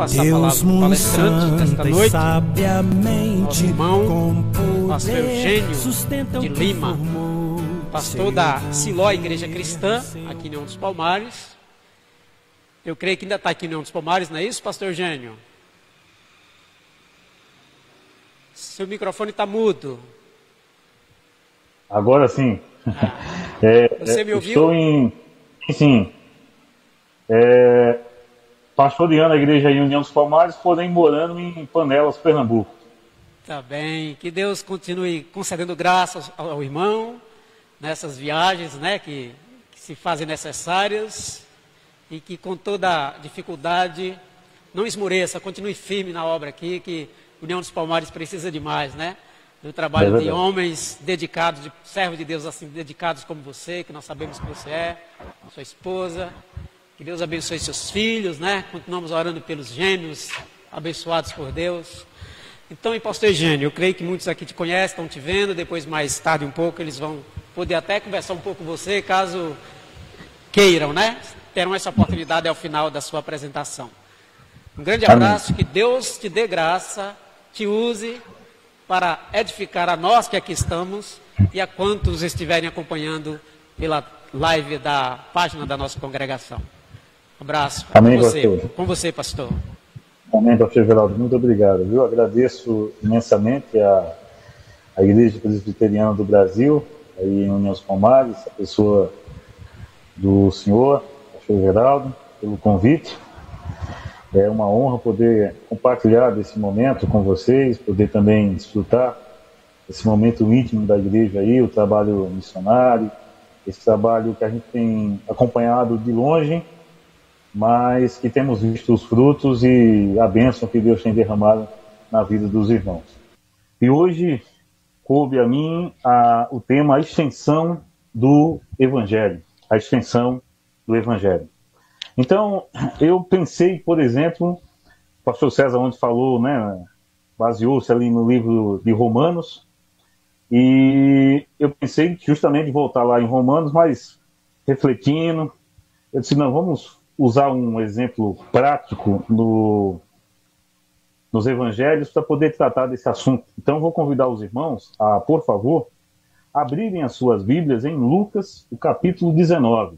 passar a palavra para o palestrante desta noite, nosso irmão, pastor Eugênio de Lima, pastor da Siló Igreja Cristã, aqui em União dos Palmares. Eu creio que ainda está aqui em União dos Palmares, não é isso, pastor Eugênio? Seu microfone está mudo. Agora sim. Você me ouviu? Estou em... Sim. Pastoreando a igreja em União dos Palmares, porém morando em Panelas, Pernambuco. Tá bem. Que Deus continue concedendo graças ao irmão nessas viagens, né, que se fazem necessárias, e que com toda dificuldade não esmoreça, continue firme na obra aqui, que União dos Palmares precisa demais, né? Do trabalho de homens dedicados, de servos de Deus assim, dedicados como você, que nós sabemos que você é, sua esposa. Que Deus abençoe seus filhos, né? Continuamos orando pelos gêmeos, abençoados por Deus. Então, pastor Eugênio, eu creio que muitos aqui te conhecem, estão te vendo, depois mais tarde um pouco eles vão poder até conversar um pouco com você, caso queiram, né? Terão essa oportunidade ao final da sua apresentação. Um grande abraço, que Deus te dê graça, te use para edificar a nós que aqui estamos e a quantos estiverem acompanhando pela live da página da nossa congregação. Um abraço. Amém, pastor. Com você, pastor. Amém, pastor Geraldo. Muito obrigado. Eu agradeço imensamente a Igreja Presbiteriana do Brasil, aí em União dos Palmares, a pessoa do senhor, pastor Geraldo, pelo convite. É uma honra poder compartilhar desse momento com vocês, poder também desfrutar esse momento íntimo da igreja aí, o trabalho missionário, esse trabalho que a gente tem acompanhado de longe, mas que temos visto os frutos e a bênção que Deus tem derramado na vida dos irmãos. E hoje coube a mim o tema, a extensão do Evangelho. A extensão do Evangelho. Então, eu pensei, por exemplo, o pastor César onde falou, né, baseou-se ali no livro de Romanos, e eu pensei justamente em voltar lá em Romanos, mas refletindo, eu disse, não, vamos usar um exemplo prático nos evangelhos para poder tratar desse assunto. Então, vou convidar os irmãos a, por favor, abrirem as suas Bíblias em Lucas, o capítulo 19.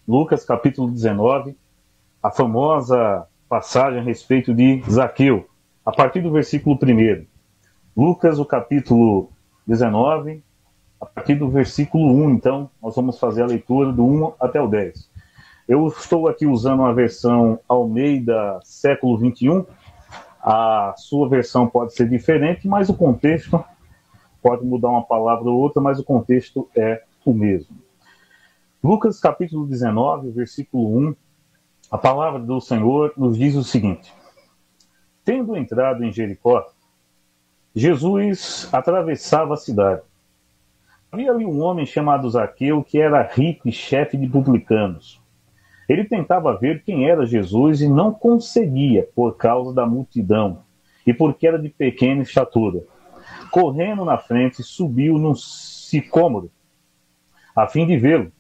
Lucas, capítulo 19, a famosa passagem a respeito de Zaqueu, a partir do versículo 1. Lucas, o capítulo 19, a partir do versículo 1. Então, nós vamos fazer a leitura do 1 até o 10. Eu estou aqui usando uma versão Almeida século 21. A sua versão pode ser diferente, mas o contexto pode mudar uma palavra ou outra, mas o contexto é o mesmo. Lucas capítulo 19, versículo 1, a palavra do Senhor nos diz o seguinte: tendo entrado em Jericó, Jesus atravessava a cidade. Havia ali um homem chamado Zaqueu, que era rico e chefe de publicanos. Ele tentava ver quem era Jesus e não conseguia por causa da multidão e porque era de pequena estatura. Correndo na frente, subiu num sicômoro a fim de vê-lo,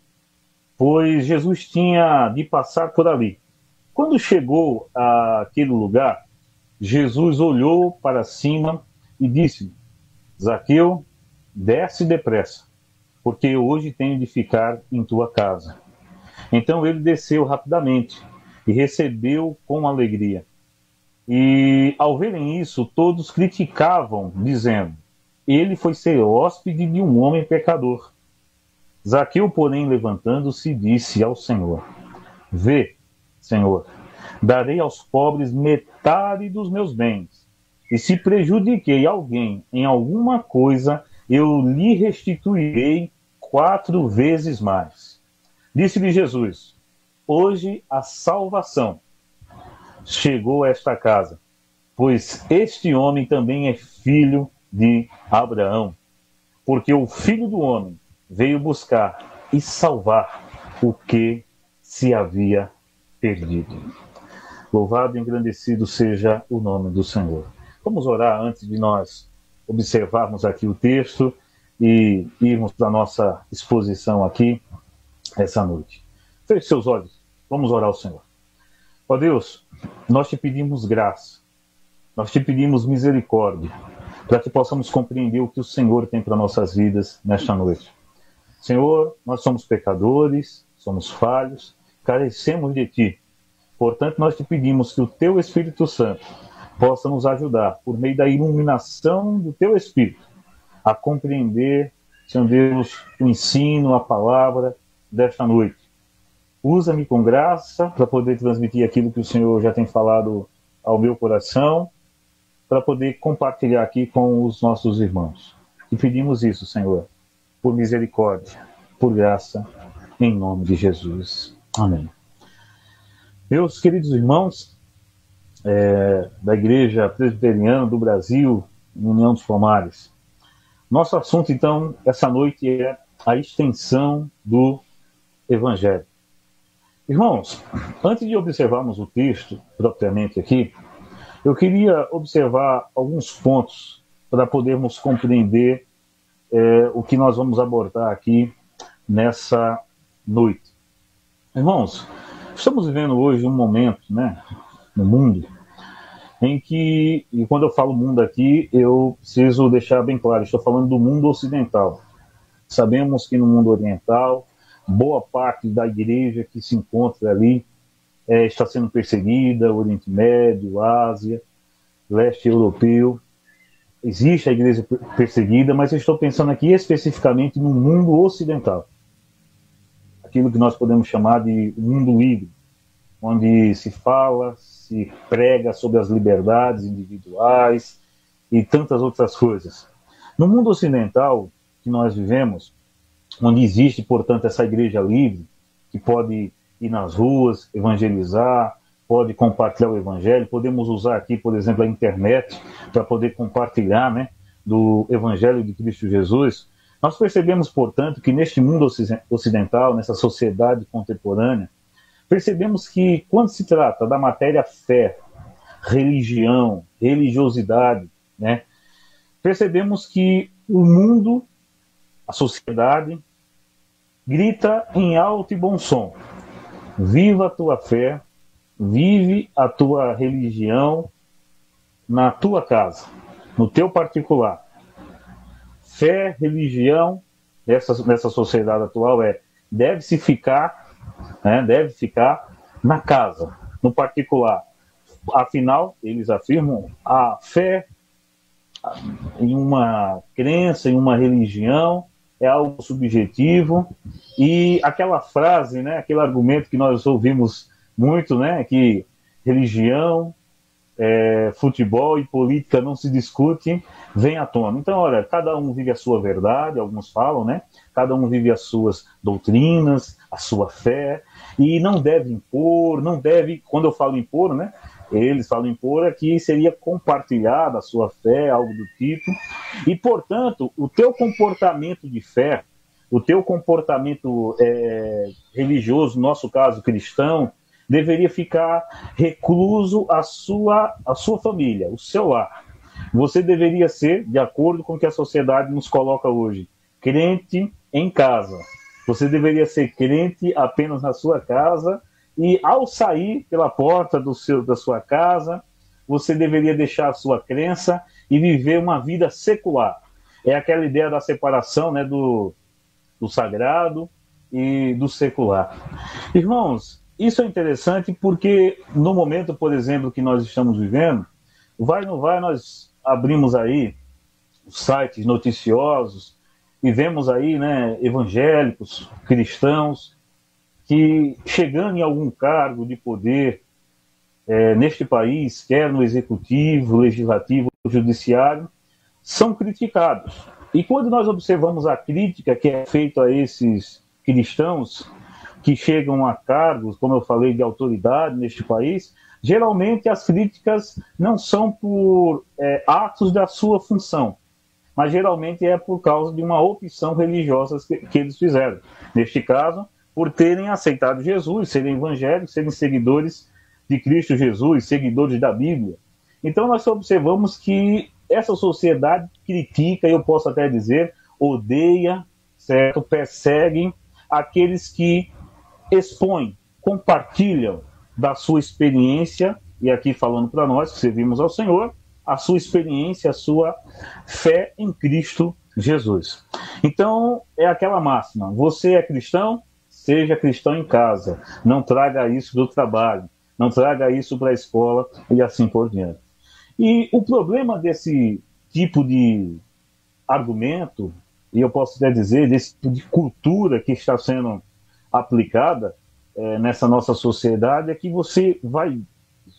pois Jesus tinha de passar por ali. Quando chegou àquele lugar, Jesus olhou para cima e disse: Zaqueu, desce depressa, porque hoje tenho de ficar em tua casa. Então ele desceu rapidamente e recebeu com alegria. E ao verem isso, todos criticavam, dizendo: ele foi ser hóspede de um homem pecador. Zaqueu, porém, levantando-se, disse ao Senhor: vê, Senhor, darei aos pobres metade dos meus bens, e se prejudiquei alguém em alguma coisa, eu lhe restituirei 4 vezes mais. Disse-lhe Jesus: hoje a salvação chegou a esta casa, pois este homem também é filho de Abraão, porque o Filho do Homem veio buscar e salvar o que se havia perdido. Louvado e engrandecido seja o nome do Senhor. Vamos orar antes de nós observarmos aqui o texto e irmos para a nossa exposição aqui essa noite. Feche seus olhos, vamos orar ao Senhor. Ó Deus, nós te pedimos graça, nós te pedimos misericórdia, para que possamos compreender o que o Senhor tem para nossas vidas nesta noite. Senhor, nós somos pecadores, somos falhos, carecemos de Ti. Portanto, nós te pedimos que o Teu Espírito Santo possa nos ajudar, por meio da iluminação do Teu Espírito, a compreender, Senhor Deus, o ensino, a palavra desta noite. Usa-me com graça para poder transmitir aquilo que o Senhor já tem falado ao meu coração, para poder compartilhar aqui com os nossos irmãos. E pedimos isso, Senhor, por misericórdia, por graça, em nome de Jesus. Amém. Meus queridos irmãos da Igreja Presbiteriana do Brasil, União dos Palmares, nosso assunto, então, essa noite é a extensão do Evangelho. Irmãos, antes de observarmos o texto propriamente aqui, eu queria observar alguns pontos para podermos compreender o que nós vamos abordar aqui nessa noite. Irmãos, estamos vivendo hoje um momento, né, no mundo, em que, e quando eu falo mundo aqui, eu preciso deixar bem claro, estou falando do mundo ocidental. Sabemos que no mundo oriental, boa parte da igreja que se encontra ali está sendo perseguida, Oriente Médio, Ásia, leste europeu. Existe a igreja perseguida, mas eu estou pensando aqui especificamente no mundo ocidental. Aquilo que nós podemos chamar de mundo livre, onde se fala, se prega sobre as liberdades individuais e tantas outras coisas. No mundo ocidental que nós vivemos, onde existe, portanto, essa igreja livre, que pode ir nas ruas, evangelizar, pode compartilhar o evangelho, podemos usar aqui, por exemplo, a internet para poder compartilhar, né, do evangelho de Cristo Jesus. Nós percebemos, portanto, que neste mundo ocidental, nessa sociedade contemporânea, percebemos que quando se trata da matéria fé, religião, religiosidade, né, percebemos que o mundo, a sociedade, grita em alto e bom som: viva a tua fé, vive a tua religião na tua casa, no teu particular. Fé, religião, nessa sociedade atual deve ficar na casa, no particular. Afinal, eles afirmam, a fé em uma crença, em uma religião, é algo subjetivo, e aquela frase, né, aquele argumento que nós ouvimos muito, né, que religião, futebol e política não se discutem, vem à tona. Então, olha, cada um vive a sua verdade, alguns falam, né, cada um vive as suas doutrinas, a sua fé, e não deve impor, não deve, quando eu falo impor, né, eles falam impor aqui, seria compartilhar da sua fé, algo do tipo. E, portanto, o teu comportamento de fé, o teu comportamento religioso, no nosso caso cristão, deveria ficar recluso à sua família, o seu lar. Você deveria ser, de acordo com o que a sociedade nos coloca hoje, crente em casa. Você deveria ser crente apenas na sua casa, e ao sair pela porta da sua casa, você deveria deixar a sua crença e viver uma vida secular. É aquela ideia da separação, né, do sagrado e do secular. Irmãos, isso é interessante porque no momento, por exemplo, que nós estamos vivendo, vai ou não vai, nós abrimos aí os sites noticiosos e vemos aí, né, evangélicos, cristãos, que chegando em algum cargo de poder neste país, quer no executivo, legislativo, judiciário, são criticados. E quando nós observamos a crítica que é feita a esses cristãos que chegam a cargos, como eu falei, de autoridade neste país, geralmente as críticas não são por atos da sua função, mas geralmente é por causa de uma opção religiosa que eles fizeram. Neste caso, por terem aceitado Jesus, serem evangélicos, serem seguidores de Cristo Jesus, seguidores da Bíblia. Então nós observamos que essa sociedade critica, eu posso até dizer, odeia, certo? Perseguem aqueles que expõem, compartilham da sua experiência, e aqui falando para nós que servimos ao Senhor, a sua experiência, a sua fé em Cristo Jesus. Então, é aquela máxima: você é cristão? Seja cristão em casa. Não traga isso do trabalho, não traga isso para a escola e assim por diante. E o problema desse tipo de argumento, e eu posso até dizer, desse tipo de cultura que está sendo aplicada nessa nossa sociedade, é que você vai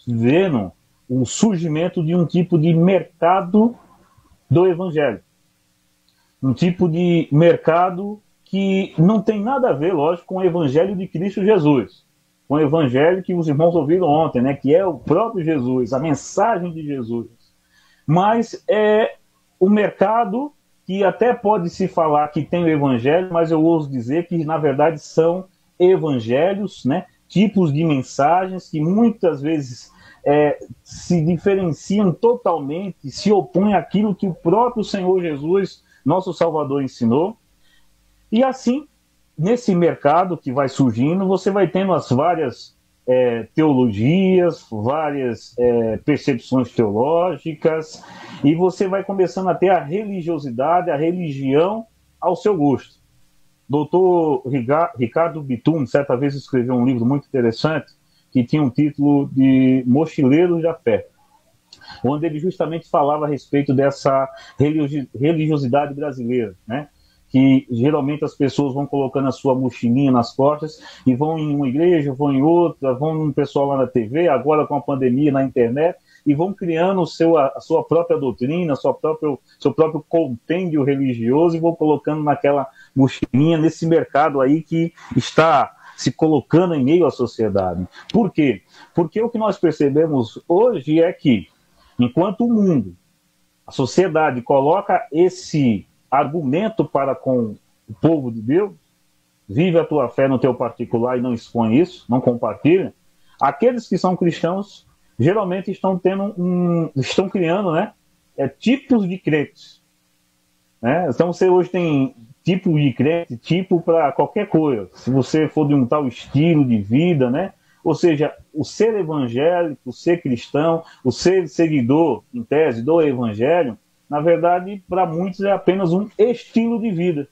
vendo o surgimento de um tipo de mercado do evangelho. Um tipo de mercado que não tem nada a ver, lógico, com o evangelho de Cristo Jesus. Com o evangelho que os irmãos ouviram ontem, né, que é o próprio Jesus, a mensagem de Jesus. Mas é o mercado que até pode se falar que tem o evangelho, mas eu ouso dizer que, na verdade, são evangelhos, né, tipos de mensagens que muitas vezes se diferenciam totalmente, se opõem àquilo que o próprio Senhor Jesus, nosso Salvador, ensinou. E assim, nesse mercado que vai surgindo, você vai tendo as várias teologias, várias percepções teológicas, e você vai começando a ter a religiosidade, a religião ao seu gosto. Doutor Ricardo Bitum, certa vez, escreveu um livro muito interessante, que tinha um título de Mochileiros da Fé, onde ele justamente falava a respeito dessa religiosidade brasileira, né? Que geralmente as pessoas vão colocando a sua mochilinha nas costas e vão em uma igreja, vão em outra, vão num pessoal lá na TV, agora com a pandemia na internet, e vão criando a sua própria doutrina, seu próprio compêndio religioso, e vão colocando naquela mochilinha, nesse mercado aí que está se colocando em meio à sociedade. Por quê? Porque o que nós percebemos hoje é que, enquanto o mundo, a sociedade, coloca esse argumento para com o povo de Deus, vive a tua fé no teu particular e não expõe isso, não compartilha, aqueles que são cristãos geralmente estão criando, né, tipos de crentes. Né? Então você hoje tem tipo de crente, tipo para qualquer coisa. Se você for de um tal estilo de vida, né? Ou seja, o ser evangélico, o ser cristão, o ser seguidor, em tese, do evangelho, na verdade, para muitos é apenas um estilo de vida.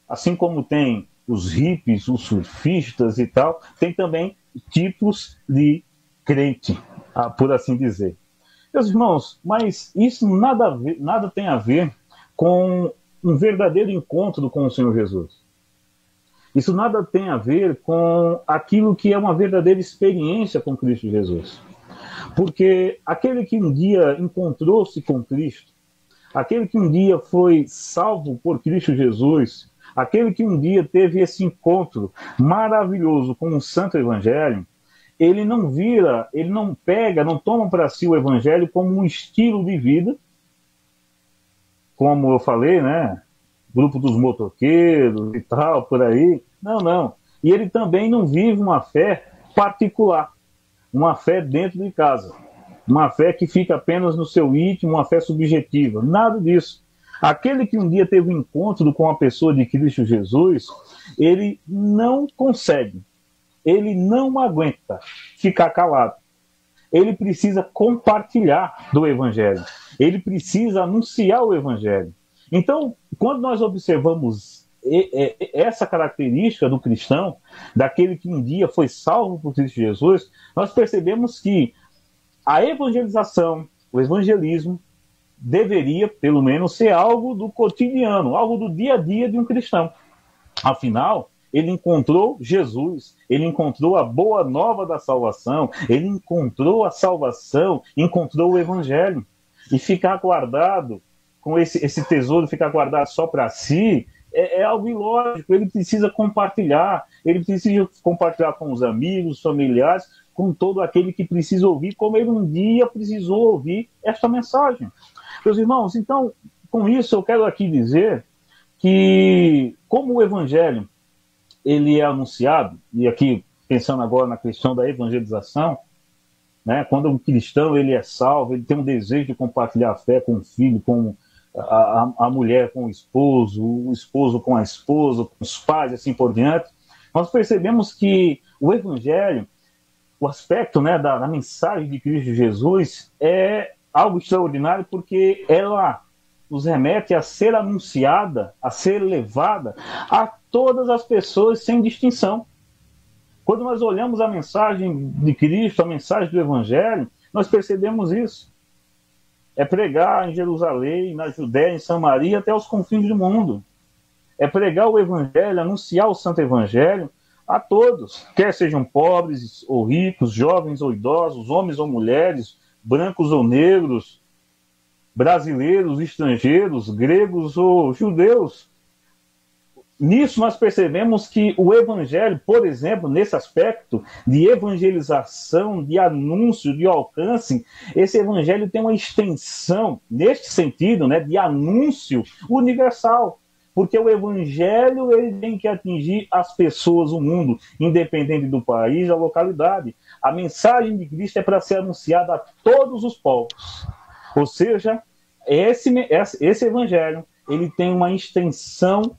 Assim como tem os hippies, os surfistas e tal, tem também tipos de crente, por assim dizer. Meus irmãos, mas isso nada tem a ver com um verdadeiro encontro com o Senhor Jesus. Isso nada tem a ver com aquilo que é uma verdadeira experiência com Cristo Jesus. Porque aquele que um dia encontrou-se com Cristo, aquele que um dia foi salvo por Cristo Jesus, aquele que um dia teve esse encontro maravilhoso com o Santo Evangelho, ele não toma para si o Evangelho como um estilo de vida, como eu falei, né? Grupo dos motoqueiros e tal, por aí. Não. E ele também não vive uma fé particular, uma fé dentro de casa, uma fé que fica apenas no seu íntimo, uma fé subjetiva. Nada disso. Aquele que um dia teve um encontro com a pessoa de Cristo Jesus, ele não consegue, ele não aguenta ficar calado. Ele precisa compartilhar do Evangelho. Ele precisa anunciar o Evangelho. Então, quando nós observamos essa característica do cristão, daquele que um dia foi salvo por Cristo Jesus, nós percebemos que a evangelização, o evangelismo, deveria, pelo menos, ser algo do cotidiano, algo do dia a dia de um cristão. Afinal, ele encontrou Jesus, ele encontrou a boa nova da salvação, ele encontrou a salvação, encontrou o evangelho. E ficar guardado, com esse tesouro, ficar guardado só para si, é algo ilógico. Ele precisa compartilhar com os amigos, familiares, com todo aquele que precisa ouvir, como ele um dia precisou ouvir esta mensagem. Meus irmãos, então, com isso eu quero aqui dizer que, como o evangelho ele é anunciado, e aqui pensando agora na questão da evangelização, né, quando um cristão ele é salvo, ele tem um desejo de compartilhar a fé com o filho, com a mulher com o esposo com a esposa, com os pais, assim por diante, nós percebemos que o evangelho o aspecto, né, da mensagem de Cristo Jesus é algo extraordinário, porque ela nos remete a ser anunciada, a ser levada a todas as pessoas sem distinção. Quando nós olhamos a mensagem de Cristo, a mensagem do Evangelho, nós percebemos isso. É pregar em Jerusalém, na Judéia, em Samaria, até os confins do mundo. É pregar o Evangelho, anunciar o Santo Evangelho a todos, quer sejam pobres ou ricos, jovens ou idosos, homens ou mulheres, brancos ou negros, brasileiros, estrangeiros, gregos ou judeus. Nisso nós percebemos que o Evangelho, por exemplo, nesse aspecto de evangelização, de anúncio, de alcance, esse Evangelho tem uma extensão, neste sentido, né, de anúncio universal. Porque o Evangelho ele tem que atingir as pessoas, o mundo, independente do país, da localidade. A mensagem de Cristo é para ser anunciada a todos os povos. Ou seja, esse Evangelho ele tem uma extensão.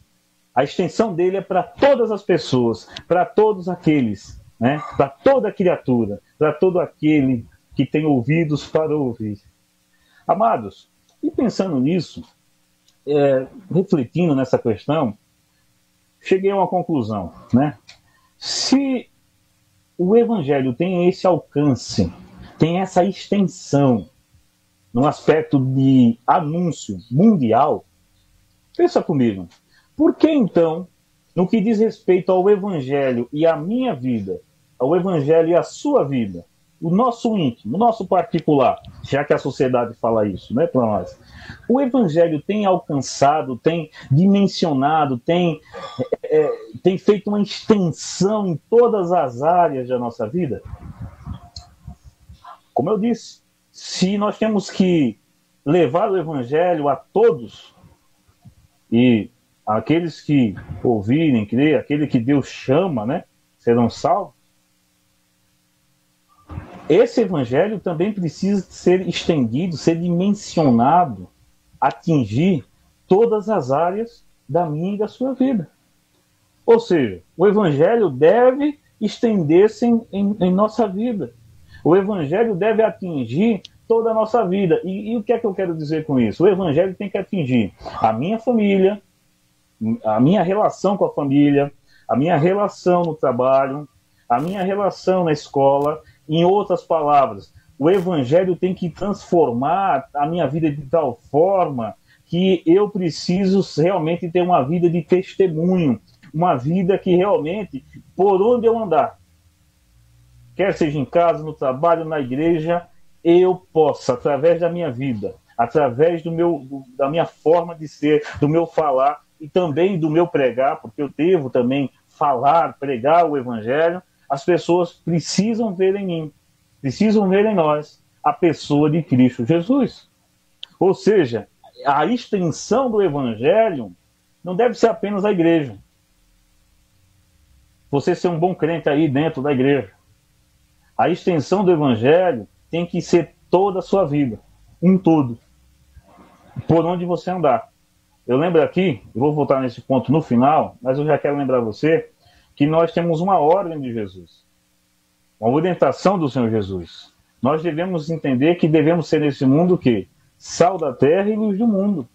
A extensão dele é para todas as pessoas, para todos aqueles, né? Para toda criatura, para todo aquele que tem ouvidos para ouvir. Amados, e pensando nisso, refletindo nessa questão, cheguei a uma conclusão, né? Se o Evangelho tem esse alcance, tem essa extensão no aspecto de anúncio mundial, pensa comigo, por que então, no que diz respeito ao Evangelho e à minha vida, ao Evangelho e à sua vida, o nosso íntimo, o nosso particular, já que a sociedade fala isso, né, para nós, o Evangelho tem alcançado, tem dimensionado, tem feito uma extensão em todas as áreas da nossa vida? Como eu disse, se nós temos que levar o Evangelho a todos, e aqueles que ouvirem, crer, aquele que Deus chama, né, serão salvos, esse Evangelho também precisa ser estendido, ser dimensionado, atingir todas as áreas da minha e da sua vida. Ou seja, o Evangelho deve estender-se em nossa vida. O Evangelho deve atingir toda a nossa vida. E o que é que eu quero dizer com isso? O Evangelho tem que atingir a minha família, a minha relação com a família, a minha relação no trabalho, a minha relação na escola. Em outras palavras, o Evangelho tem que transformar a minha vida de tal forma que eu preciso realmente ter uma vida de testemunho, uma vida que realmente, por onde eu andar, quer seja em casa, no trabalho, na igreja, eu possa, através da minha vida, através da minha forma de ser, do meu falar e também do meu pregar, porque eu devo também falar, pregar o Evangelho, as pessoas precisam ver em mim, precisam ver em nós a pessoa de Cristo Jesus. Ou seja, a extensão do Evangelho não deve ser apenas a igreja. Você ser um bom crente aí dentro da igreja. A extensão do Evangelho tem que ser toda a sua vida, um todo, por onde você andar. Eu lembro aqui, eu vou voltar nesse ponto no final, mas eu já quero lembrar você que nós temos uma ordem de Jesus, uma orientação do Senhor Jesus. Nós devemos entender que devemos ser nesse mundo o quê? Sal da terra e luz do mundo.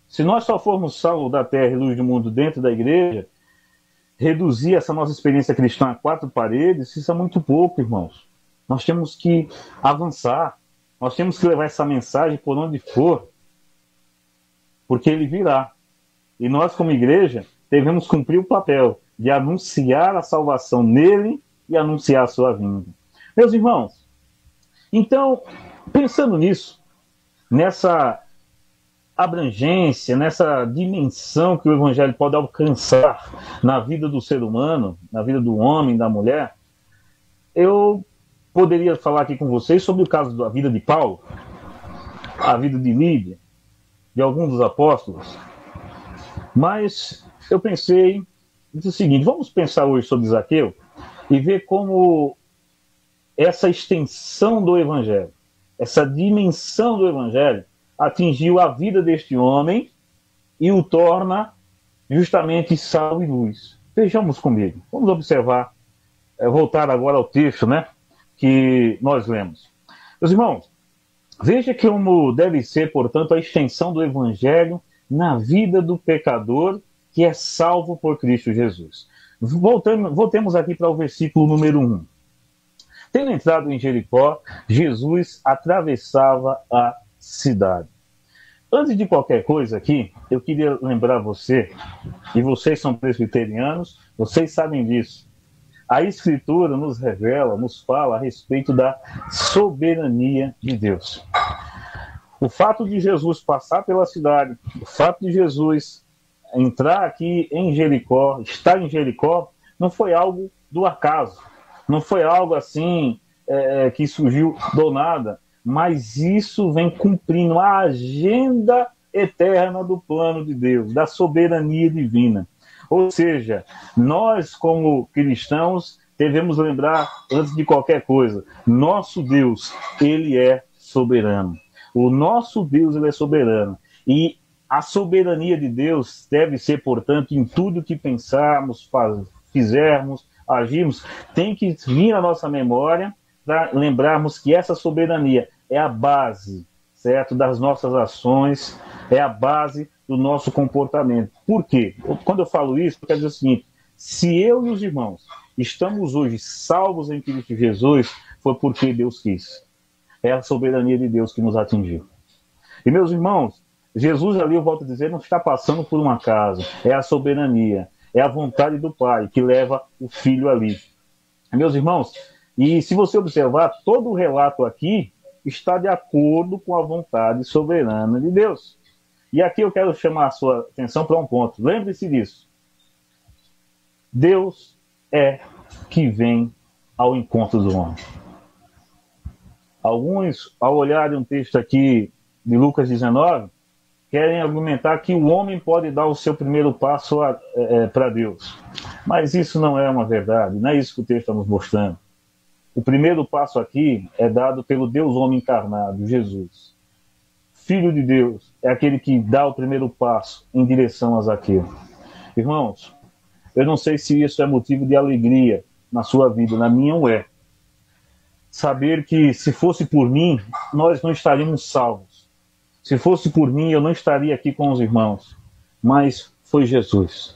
Se nós só formos sal da terra e luz do mundo dentro da igreja, reduzir essa nossa experiência cristã a 4 paredes, isso é muito pouco, irmãos. Nós temos que avançar, nós temos que levar essa mensagem por onde for, porque ele virá. E nós, como igreja, devemos cumprir o papel de anunciar a salvação nele e anunciar a sua vinda. Meus irmãos, então, pensando nisso, nessa abrangência, nessa dimensão que o Evangelho pode alcançar na vida do ser humano, na vida do homem, da mulher, eu poderia falar aqui com vocês sobre o caso da vida de Paulo, a vida de Lídia, de alguns dos apóstolos, mas eu pensei, disse o seguinte, vamos pensar hoje sobre Zaqueu e ver como essa extensão do Evangelho, essa dimensão do Evangelho atingiu a vida deste homem e o torna justamente sal e luz. Vejamos comigo, vamos observar voltar agora ao texto, né, que nós lemos. Meus irmãos, veja como deve ser, portanto, a extensão do evangelho na vida do pecador que é salvo por Cristo Jesus. Voltemos aqui para o versículo número 1. Tendo entrado em Jericó, Jesus atravessava a cidade. Antes de qualquer coisa aqui, eu queria lembrar você, e vocês são presbiterianos, vocês sabem disso. A Escritura nos revela, nos fala a respeito da soberania de Deus. O fato de Jesus passar pela cidade, o fato de Jesus entrar aqui em Jericó, estar em Jericó, não foi algo do acaso, não foi algo assim que surgiu do nada, mas isso vem cumprindo a agenda eterna do plano de Deus, da soberania divina. Ou seja, nós como cristãos devemos lembrar, antes de qualquer coisa, nosso Deus, ele é soberano. O nosso Deus, ele é soberano. E a soberania de Deus deve ser, portanto, em tudo que pensarmos, fizermos, agirmos, tem que vir à nossa memória para lembrarmos que essa soberania é a base, certo, das nossas ações, é a base do nosso comportamento. Por quê? Quando eu falo isso, eu quero dizer o seguinte: se eu e os irmãos estamos hoje salvos em Cristo Jesus, foi porque Deus quis. É a soberania de Deus que nos atingiu. E, meus irmãos, Jesus ali, eu volto a dizer, não está passando por um acaso. É a soberania, é a vontade do Pai que leva o Filho ali. Meus irmãos, e se você observar, todo o relato aqui está de acordo com a vontade soberana de Deus. E aqui eu quero chamar a sua atenção para um ponto. Lembre-se disso. Deus é que vem ao encontro do homem. Alguns, ao olharem um texto aqui de Lucas 19, querem argumentar que o homem pode dar o seu primeiro passo para Deus. Mas isso não é uma verdade, não é isso que o texto está nos mostrando. O primeiro passo aqui é dado pelo Deus homem encarnado, Jesus. Filho de Deus é aquele que dá o primeiro passo em direção a Zaqueu. Irmãos, eu não sei se isso é motivo de alegria na sua vida, na minha não é. Saber que se fosse por mim, nós não estaríamos salvos. Se fosse por mim, eu não estaria aqui com os irmãos. Mas foi Jesus.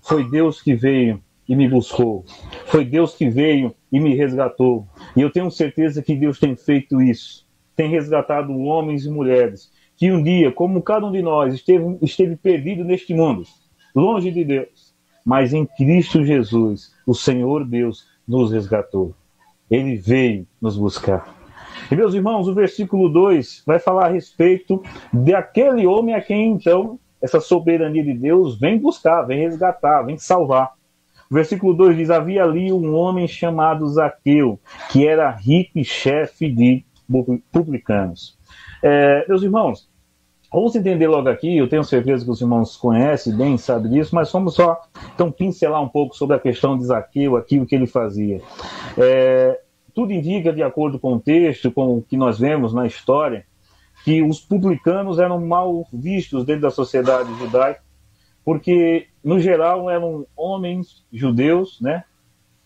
Foi Deus que veio e me buscou. Foi Deus que veio e me resgatou. E eu tenho certeza que Deus tem feito isso. Tem resgatado homens e mulheres que um dia, como cada um de nós, esteve perdido neste mundo, longe de Deus. Mas em Cristo Jesus, o Senhor Deus nos resgatou. Ele veio nos buscar. E, meus irmãos, o versículo 2 vai falar a respeito daquele homem a quem, então, essa soberania de Deus vem buscar, vem resgatar, vem salvar. O versículo 2 diz: havia ali um homem chamado Zaqueu, que era rico e chefe de publicanos. Meus irmãos, vamos entender logo aqui, eu tenho certeza que os irmãos conhecem bem, sabem disso, mas vamos só, então, pincelar um pouco sobre a questão de Zaqueu, aqui, o que ele fazia. Tudo indica, de acordo com o texto, com o que nós vemos na história, que os publicanos eram mal vistos dentro da sociedade judaica, porque, no geral, eram homens judeus, né?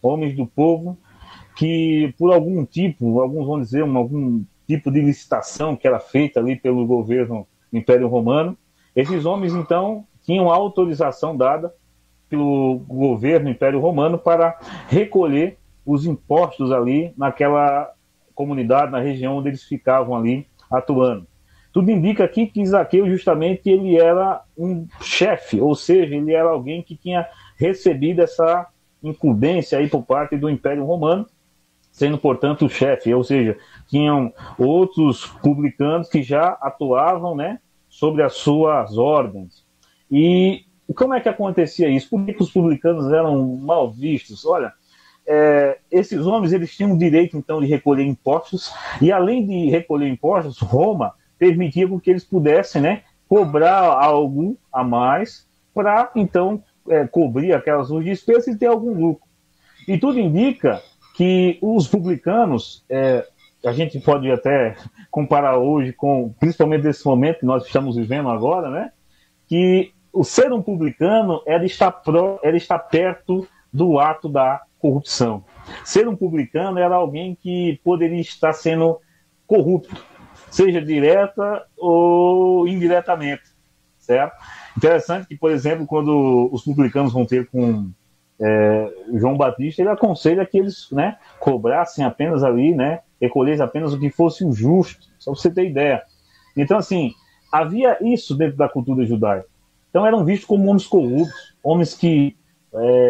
Homens do povo, que por algum tipo, alguns vão dizer, algum tipo de licitação que era feita ali pelo governo do Império Romano, esses homens, então, tinham autorização dada pelo governo do Império Romano para recolher os impostos ali naquela comunidade, na região onde eles ficavam ali atuando. Tudo indica aqui que Zaqueu, justamente, ele era um chefe, ou seja, ele era alguém que tinha recebido essa incumbência aí por parte do Império Romano, sendo, portanto, o chefe, ou seja, tinham outros publicanos que já atuavam, né, sobre as suas ordens. E como é que acontecia isso? Por que os publicanos eram mal vistos? Olha, esses homens, eles tinham o direito, então, de recolher impostos, e além de recolher impostos, Roma permitia que eles pudessem, né, cobrar algo a mais para, então, cobrir aquelas suas despesas e ter algum lucro. E tudo indica que os publicanos, a gente pode até comparar hoje com, principalmente nesse momento que nós estamos vivendo agora, né, que o ser um publicano era estar perto do ato da corrupção. Ser um publicano era alguém que poderia estar sendo corrupto, seja direta ou indiretamente, certo? Interessante que, por exemplo, quando os publicanos vão ter com João Batista, ele aconselha que eles, né, cobrassem apenas ali, né, recolhessem apenas o que fosse o justo, só para você ter ideia. Então, assim, havia isso dentro da cultura judaica. Então, eram vistos como homens corruptos, homens que,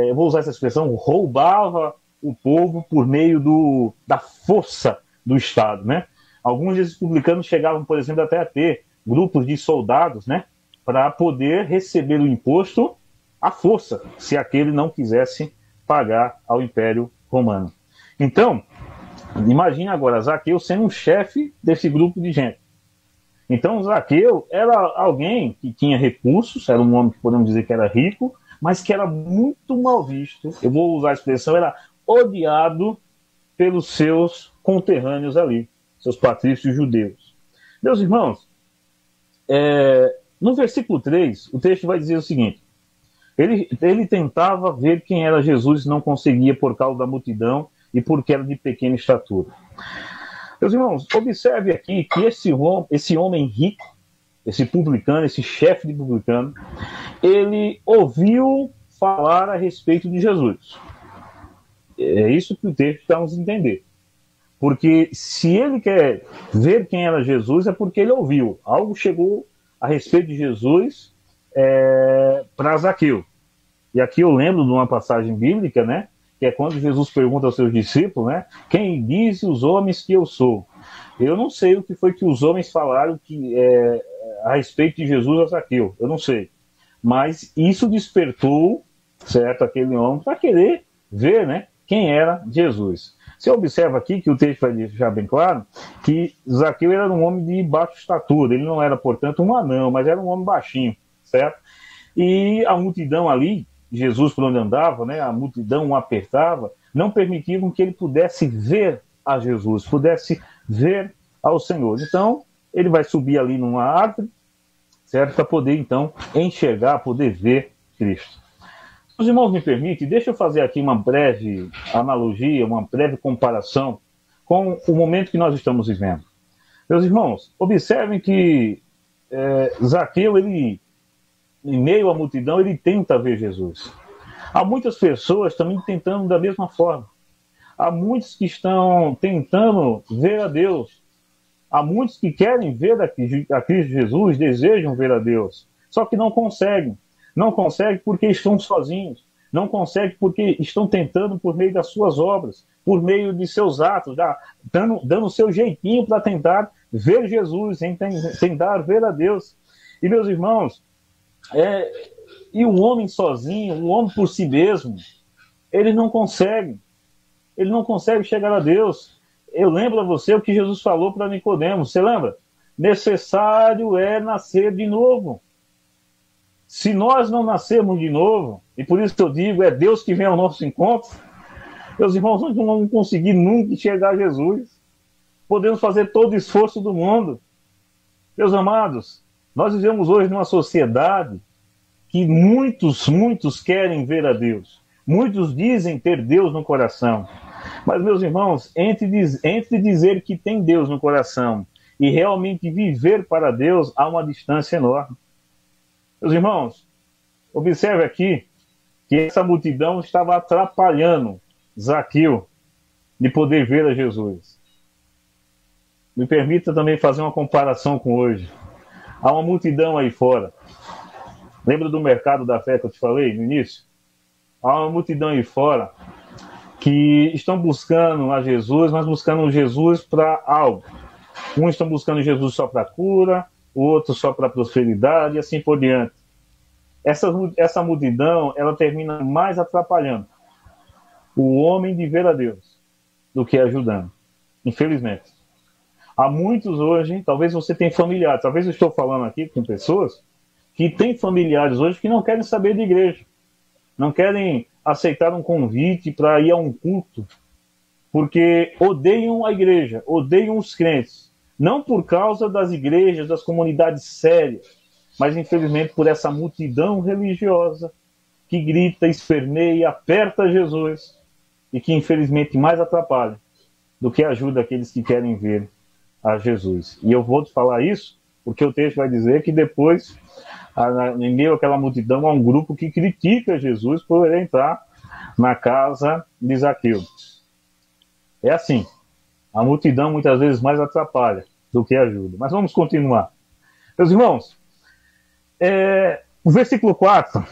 eu vou usar essa expressão, roubava o povo por meio da força do Estado, né? Alguns desses publicanos chegavam, por exemplo, até a ter grupos de soldados, né, para poder receber o imposto à força, se aquele não quisesse pagar ao Império Romano. Então, imagine agora Zaqueu sendo um chefe desse grupo de gente. Então, Zaqueu era alguém que tinha recursos, era um homem que podemos dizer que era rico, mas que era muito mal visto, eu vou usar a expressão, era odiado pelos seus conterrâneos ali, seus patrícios judeus. Meus irmãos, no versículo 3, o texto vai dizer o seguinte: ele tentava ver quem era Jesus e não conseguia por causa da multidão e porque era de pequena estatura. Meus irmãos, observe aqui que esse homem rico, esse publicano, esse chefe de publicano, ele ouviu falar a respeito de Jesus. É isso que o texto está nos entender. Porque se ele quer ver quem era Jesus, é porque ele ouviu. Algo chegou a respeito de Jesus para Zaqueu. E aqui eu lembro de uma passagem bíblica, né? Que é quando Jesus pergunta aos seus discípulos, né? Quem diz os homens que eu sou? Eu não sei o que foi que os homens falaram a respeito de Jesus a Zaqueu. Eu não sei. Mas isso despertou, certo, aquele homem para querer ver, né, quem era Jesus. Você observa aqui que o texto vai deixar bem claro que Zaqueu era um homem de baixa estatura. Ele não era, portanto, um anão, mas era um homem baixinho, certo? E a multidão ali, Jesus por onde andava, né, a multidão o apertava, não permitiam que ele pudesse ver a Jesus, pudesse ver ao Senhor. Então, ele vai subir ali numa árvore, certo? Para poder, então, enxergar, poder ver Cristo. Os irmãos me permitem, deixa eu fazer aqui uma breve analogia, uma breve comparação com o momento que nós estamos vivendo. Meus irmãos, observem que Zaqueu, ele, em meio à multidão, ele tenta ver Jesus. Há muitas pessoas também tentando da mesma forma. Há muitos que estão tentando ver a Deus. Há muitos que querem ver a Cristo Jesus, desejam ver a Deus, só que não conseguem. Não conseguem porque estão sozinhos. Não conseguem porque estão tentando por meio das suas obras, por meio de seus atos, dando o seu jeitinho para tentar ver Jesus, tentar ver a Deus. E, meus irmãos, e um homem sozinho, um homem por si mesmo, ele não consegue chegar a Deus. Eu lembro a você o que Jesus falou para Nicodemos, você lembra? Necessário é nascer de novo. Se nós não nascermos de novo, e por isso que eu digo, é Deus que vem ao nosso encontro, meus irmãos, nós não vamos conseguir nunca chegar a Jesus. Podemos fazer todo o esforço do mundo. Meus amados, nós vivemos hoje numa sociedade que muitos querem ver a Deus. Muitos dizem ter Deus no coração. Mas, meus irmãos, entre dizer que tem Deus no coração e realmente viver para Deus, há uma distância enorme. Meus irmãos, observe aqui que essa multidão estava atrapalhando Zaqueu de poder ver a Jesus. Me permita também fazer uma comparação com hoje. Há uma multidão aí fora. Lembra do mercado da fé que eu te falei no início? Há uma multidão aí fora que estão buscando a Jesus, mas buscando Jesus para algo. Uns estão buscando Jesus só para cura, outros só para prosperidade e assim por diante. Essa multidão, ela termina mais atrapalhando o homem de ver a Deus do que ajudando, infelizmente. Há muitos hoje, talvez você tenha familiares, talvez eu estou falando aqui com pessoas que têm familiares hoje que não querem saber de igreja, não querem aceitar um convite para ir a um culto, porque odeiam a igreja, odeiam os crentes, não por causa das igrejas, das comunidades sérias, mas infelizmente por essa multidão religiosa que grita, esperneia, aperta Jesus, e que infelizmente mais atrapalha do que ajuda aqueles que querem ver a Jesus. E eu vou te falar isso porque o texto vai dizer que depois, em meio àquela multidão, há um grupo que critica Jesus por ele entrar na casa de Zaqueu. É assim, a multidão muitas vezes mais atrapalha do que ajuda. Mas vamos continuar. Meus irmãos, o versículo 4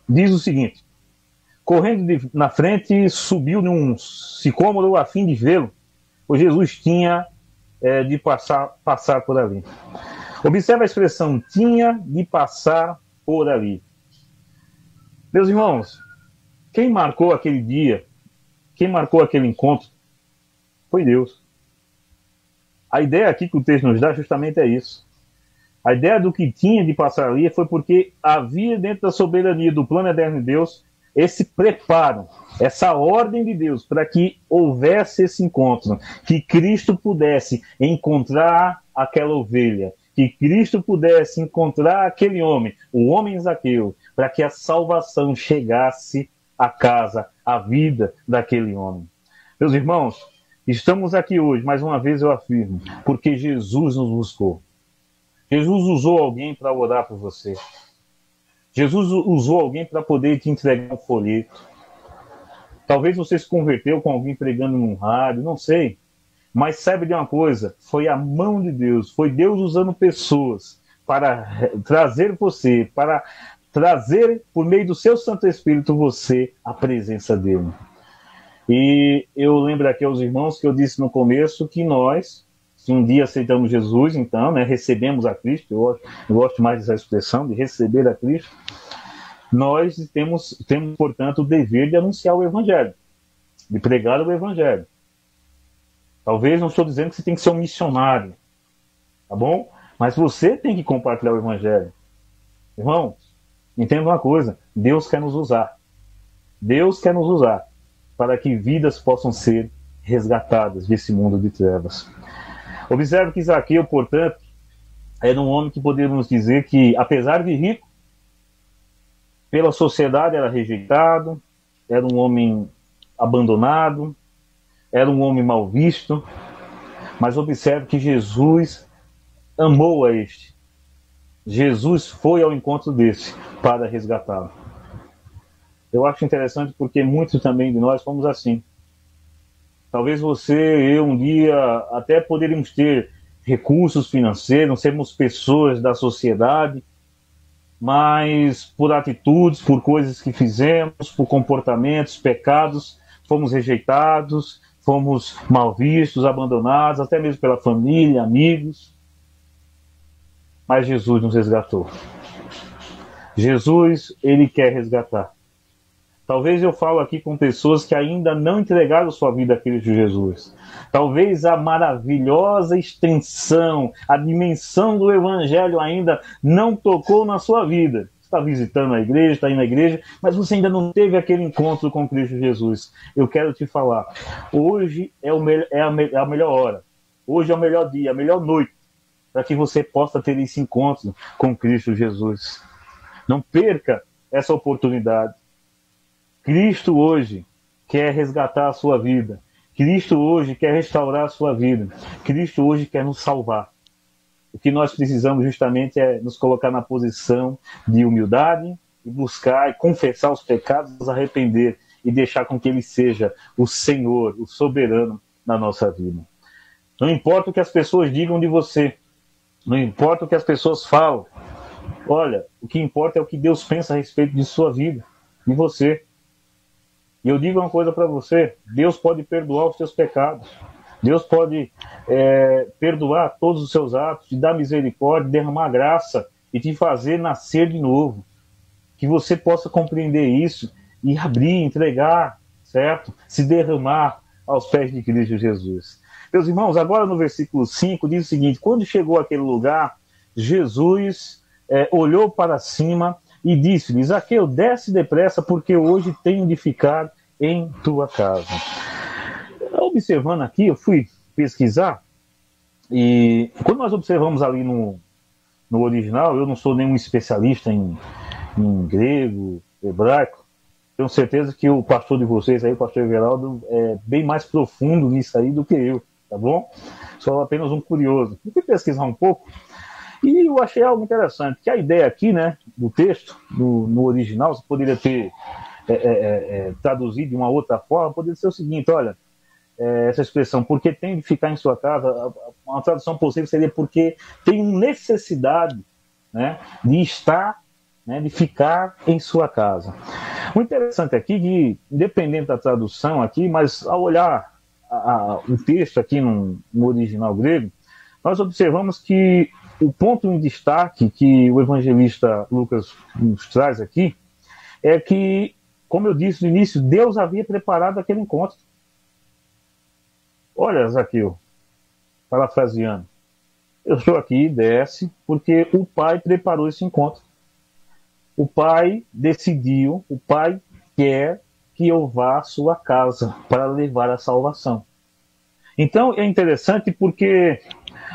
diz o seguinte: correndo na frente, subiu num sicômoro a fim de vê-lo, pois Jesus tinha de passar por ali. Observe a expressão, tinha de passar por ali. Meus irmãos, quem marcou aquele dia, quem marcou aquele encontro, foi Deus. A ideia aqui que o texto nos dá justamente é isso. A ideia do que tinha de passar ali foi porque havia dentro da soberania do plano eterno de Deus esse preparo, essa ordem de Deus para que houvesse esse encontro, que Cristo pudesse encontrar aquela ovelha, que Cristo pudesse encontrar aquele homem, o homem Zaqueu, para que a salvação chegasse à casa, à vida daquele homem. Meus irmãos, estamos aqui hoje, mais uma vez eu afirmo, porque Jesus nos buscou. Jesus usou alguém para orar por você. Jesus usou alguém para poder te entregar um folheto. Talvez você se converteu com alguém pregando num rádio, não sei. Mas saiba de uma coisa, foi a mão de Deus, foi Deus usando pessoas para trazer você, para trazer por meio do seu Santo Espírito você à presença dele. E eu lembro aqui aos irmãos que eu disse no começo que nós, se um dia aceitamos Jesus, então, recebemos a Cristo, eu gosto mais dessa expressão, de receber a Cristo, nós temos, portanto, o dever de anunciar o Evangelho, de pregar o Evangelho. Talvez não estou dizendo que você tem que ser um missionário, tá bom? Mas você tem que compartilhar o Evangelho. Irmãos, entenda uma coisa, Deus quer nos usar. Deus quer nos usar para que vidas possam ser resgatadas desse mundo de trevas. Observe que Zaqueu, portanto, era um homem que podemos dizer que, apesar de rico, pela sociedade era rejeitado, era um homem abandonado, era um homem mal visto, mas observe que Jesus amou a este. Jesus foi ao encontro desse para resgatá-lo. Eu acho interessante porque muitos também de nós fomos assim. Talvez você, eu, um dia, até poderíamos ter recursos financeiros, sermos pessoas da sociedade, mas por atitudes, por coisas que fizemos, por comportamentos, pecados, fomos rejeitados, fomos mal vistos, abandonados, até mesmo pela família, amigos. Mas Jesus nos resgatou. Jesus, ele quer resgatar. Talvez eu falo aqui com pessoas que ainda não entregaram sua vida a Cristo Jesus. Talvez a maravilhosa extensão, a dimensão do Evangelho ainda não tocou na sua vida. Você está visitando a igreja, está indo na igreja, mas você ainda não teve aquele encontro com Cristo Jesus. Eu quero te falar, hoje é a melhor hora. Hoje é o melhor dia, a melhor noite, para que você possa ter esse encontro com Cristo Jesus. Não perca essa oportunidade. Cristo hoje quer resgatar a sua vida. Cristo hoje quer restaurar a sua vida. Cristo hoje quer nos salvar. O que nós precisamos justamente é nos colocar na posição de humildade e buscar e confessar os pecados, nos arrepender e deixar com que Ele seja o Senhor, o soberano na nossa vida. Não importa o que as pessoas digam de você. Não importa o que as pessoas falam. Olha, o que importa é o que Deus pensa a respeito de sua vida, de você. E eu digo uma coisa para você, Deus pode perdoar os seus pecados, Deus pode perdoar todos os seus atos, te dar misericórdia, derramar graça e te fazer nascer de novo. Que você possa compreender isso e abrir, entregar, certo? Se derramar aos pés de Cristo Jesus. Meus irmãos, agora no versículo 5 diz o seguinte: quando chegou àquele lugar, Jesus olhou para cima e disse-lhe: Zaqueu, desce depressa, porque hoje tenho de ficar em tua casa. Observando aqui, eu fui pesquisar, e quando nós observamos ali no original, eu não sou nenhum especialista em grego, hebraico, Tenho certeza que o pastor de vocês aí, o pastor Everaldo, é bem mais profundo nisso aí do que eu, tá bom? Sou apenas um curioso. Eu fui pesquisar um pouco e eu achei algo interessante, que a ideia aqui, né, do texto, no original, você poderia ter traduzido de uma outra forma, poderia ser o seguinte, olha, essa expressão, porque tem de ficar em sua casa, uma tradução possível seria porque tem necessidade, né, de estar, né, de ficar em sua casa. O interessante aqui é que, independente da tradução aqui, mas ao olhar o texto aqui no original grego, nós observamos que o ponto em destaque que o evangelista Lucas nos traz aqui é que, como eu disse no início, Deus havia preparado aquele encontro. Olha, Zaqueu, parafraseando, eu estou aqui, desce, porque o Pai preparou esse encontro. O Pai decidiu, o Pai quer que eu vá à sua casa para levar a salvação. Então, é interessante porque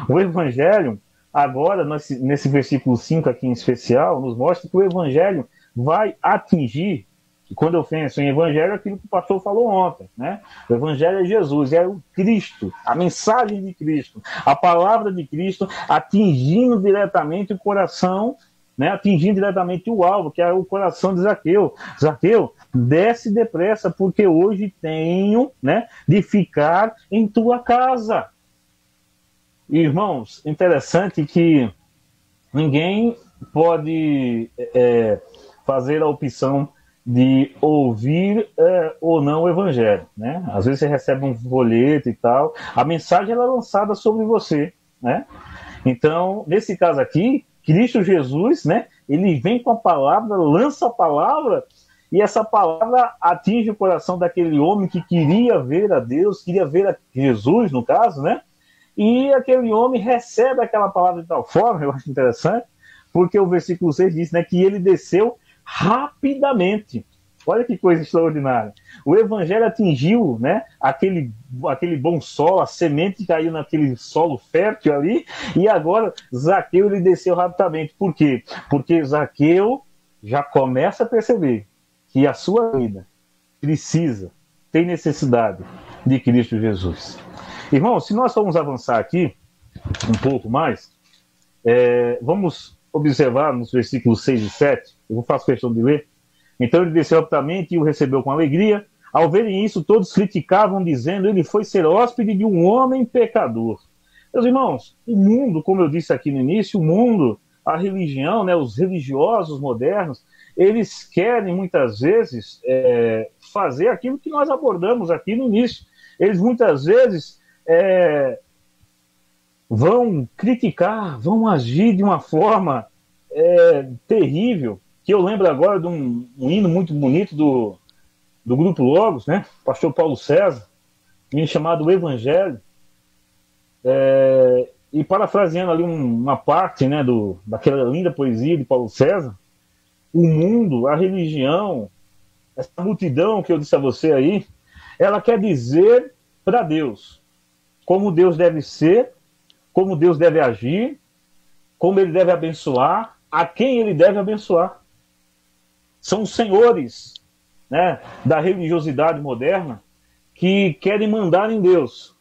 o Evangelho, agora, nesse versículo 5 aqui em especial, nos mostra que o Evangelho vai atingir, e quando eu penso em Evangelho, é aquilo que o pastor falou ontem, né? O Evangelho é Jesus, é o Cristo, a mensagem de Cristo, a palavra de Cristo atingindo diretamente o coração, né? Atingindo diretamente o alvo, que é o coração de Zaqueu. Zaqueu, desce depressa, porque hoje tenho, né, de ficar em tua casa. Irmãos, interessante que ninguém pode fazer a opção de ouvir ou não o Evangelho, né? Às vezes você recebe um folheto e tal, a mensagem ela é lançada sobre você, né? Então, nesse caso aqui, Cristo Jesus, né? Ele vem com a palavra, lança a palavra, e essa palavra atinge o coração daquele homem que queria ver a Deus, queria ver a Jesus, no caso, né? E aquele homem recebe aquela palavra de tal forma, eu acho interessante, porque o versículo 6 diz, né, que ele desceu rapidamente. Olha que coisa extraordinária. O evangelho atingiu, né, aquele bom solo, a semente caiu naquele solo fértil ali, e agora Zaqueu ele desceu rapidamente. Por quê? Porque Zaqueu já começa a perceber que a sua vida tem necessidade de Cristo Jesus. Irmão, se nós formos avançar aqui um pouco mais, vamos observar nos versículos 6 e 7, eu faço questão de ler. Então ele desceu rapidamente e o recebeu com alegria. Ao verem isso, todos criticavam, dizendo, ele foi ser hóspede de um homem pecador. Meus irmãos, o mundo, como eu disse aqui no início, o mundo, a religião, né, os religiosos modernos, eles querem muitas vezes fazer aquilo que nós abordamos aqui no início. Eles muitas vezes vão criticar, vão agir de uma forma terrível, que eu lembro agora de um hino muito bonito do Grupo Logos, né? Pastor Paulo César, um hino chamado O Evangelho, e parafraseando ali uma parte, né, daquela linda poesia de Paulo César, o mundo, a religião, essa multidão que eu disse a você aí, ela quer dizer para Deus como Deus deve ser, como Deus deve agir, como ele deve abençoar, a quem ele deve abençoar. São os senhores, né, da religiosidade moderna que querem mandar em Deus.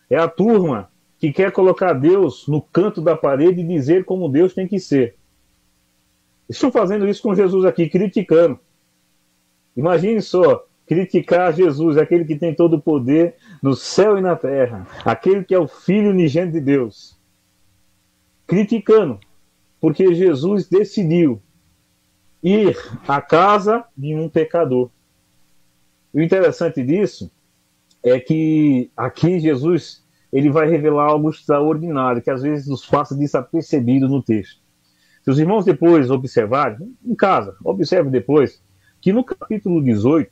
É a turma que quer colocar Deus no canto da parede e dizer como Deus tem que ser. Estão fazendo isso com Jesus aqui, criticando. Imagine só, criticar Jesus, aquele que tem todo o poder no céu e na terra, aquele que é o Filho unigênito de Deus. Criticando, porque Jesus decidiu ir à casa de um pecador. O interessante disso é que aqui Jesus ele vai revelar algo extraordinário, que às vezes nos passa desapercebido no texto. Se os irmãos depois observarem, em casa, observe depois, que no capítulo 18,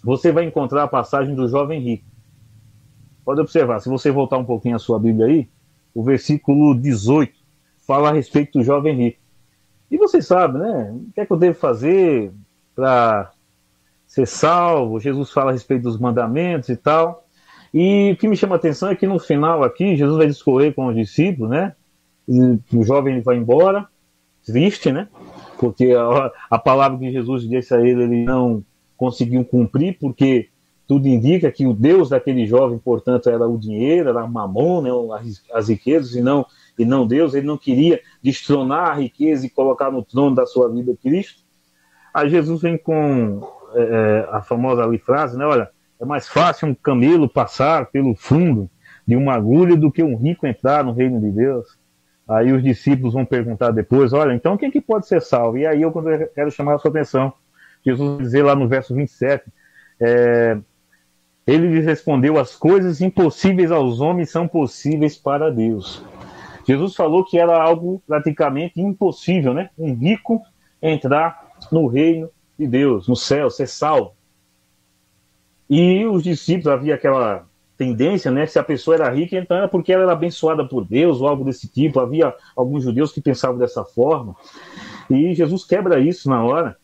você vai encontrar a passagem do jovem rico. Pode observar, se você voltar um pouquinho a sua Bíblia aí, o versículo 18 fala a respeito do jovem rico. E você sabe, né? O que é que eu devo fazer para ser salvo? Jesus fala a respeito dos mandamentos e tal. E o que me chama a atenção é que no final aqui, Jesus vai discorrer com os discípulos, né? E o jovem vai embora. triste, né? Porque a palavra que Jesus disse a ele não conseguiu cumprir, porque tudo indica que o Deus daquele jovem, portanto, era o dinheiro, era Mamon, né, as riquezas, e não Deus. Ele não queria destronar a riqueza e colocar no trono da sua vida Cristo. Aí Jesus vem com a famosa ali frase, né? Olha, é mais fácil um camelo passar pelo fundo de uma agulha do que um rico entrar no reino de Deus. Aí os discípulos vão perguntar depois, olha, então quem que pode ser salvo? E aí eu quero chamar a sua atenção. Jesus vai dizer lá no verso 27, ele lhes respondeu, as coisas impossíveis aos homens são possíveis para Deus. Jesus falou que era algo praticamente impossível, né? Um rico entrar no reino de Deus, no céu, ser salvo. E os discípulos, havia aquela tendência, né? Se a pessoa era rica, então era porque ela era abençoada por Deus ou algo desse tipo. Havia alguns judeus que pensavam dessa forma. E Jesus quebra isso na hora.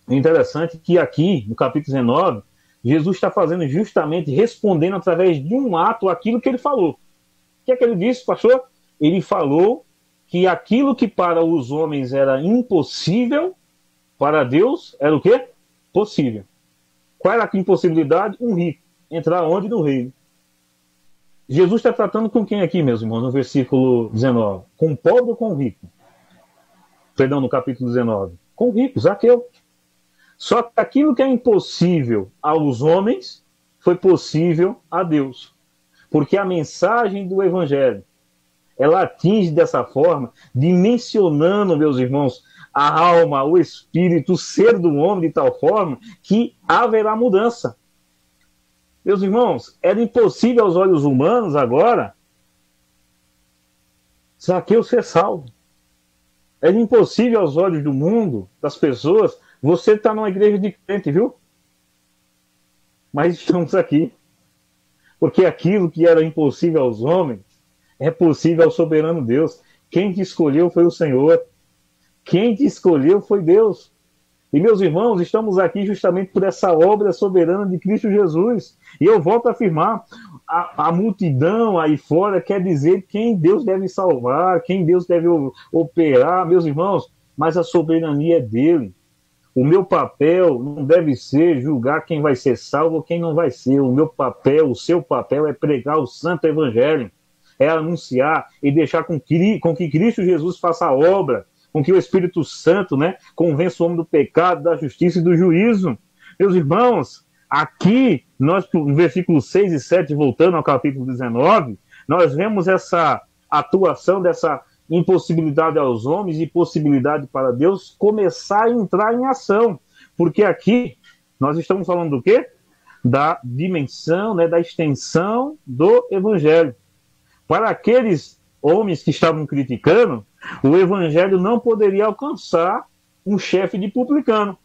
É interessante que aqui, no capítulo 19, Jesus está fazendo justamente, respondendo através de um ato aquilo que ele falou. O que é que ele disse, pastor? Ele falou que aquilo que para os homens era impossível, para Deus era o quê? Possível. Qual era a impossibilidade? Um rico. Entrar onde? No reino. Jesus está tratando com quem aqui, meus irmãos, no versículo 19? Com o pobre ou com o rico? Perdão, no capítulo 19. Com o rico, Zaqueu. Só que aquilo que é impossível aos homens foi possível a Deus. Porque a mensagem do Evangelho, ela atinge dessa forma, dimensionando, meus irmãos, a alma, o espírito, o ser do homem de tal forma que haverá mudança. Meus irmãos, era impossível aos olhos humanos agora Zaqueu ser salvo. Era impossível aos olhos do mundo, das pessoas. Você está numa igreja de crente, viu? Mas estamos aqui. Porque aquilo que era impossível aos homens é possível ao soberano Deus. Quem te escolheu foi o Senhor. Quem te escolheu foi Deus. E, meus irmãos, estamos aqui justamente por essa obra soberana de Cristo Jesus. E eu volto a afirmar, a multidão aí fora quer dizer quem Deus deve salvar, quem Deus deve operar, meus irmãos, mas a soberania é dele. O meu papel não deve ser julgar quem vai ser salvo ou quem não vai ser. O meu papel, o seu papel é pregar o santo evangelho, é anunciar e deixar com que Cristo Jesus faça a obra, com que o Espírito Santo, né, convença o homem do pecado, da justiça e do juízo. Meus irmãos, aqui, nós, no versículo 6 e 7, voltando ao capítulo 19, nós vemos essa atuação dessa impossibilidade aos homens e possibilidade para Deus começar a entrar em ação. Porque aqui, nós estamos falando do quê? Da dimensão, né, da extensão do Evangelho. Para aqueles homens que estavam criticando, o evangelho não poderia alcançar um chefe de publicano.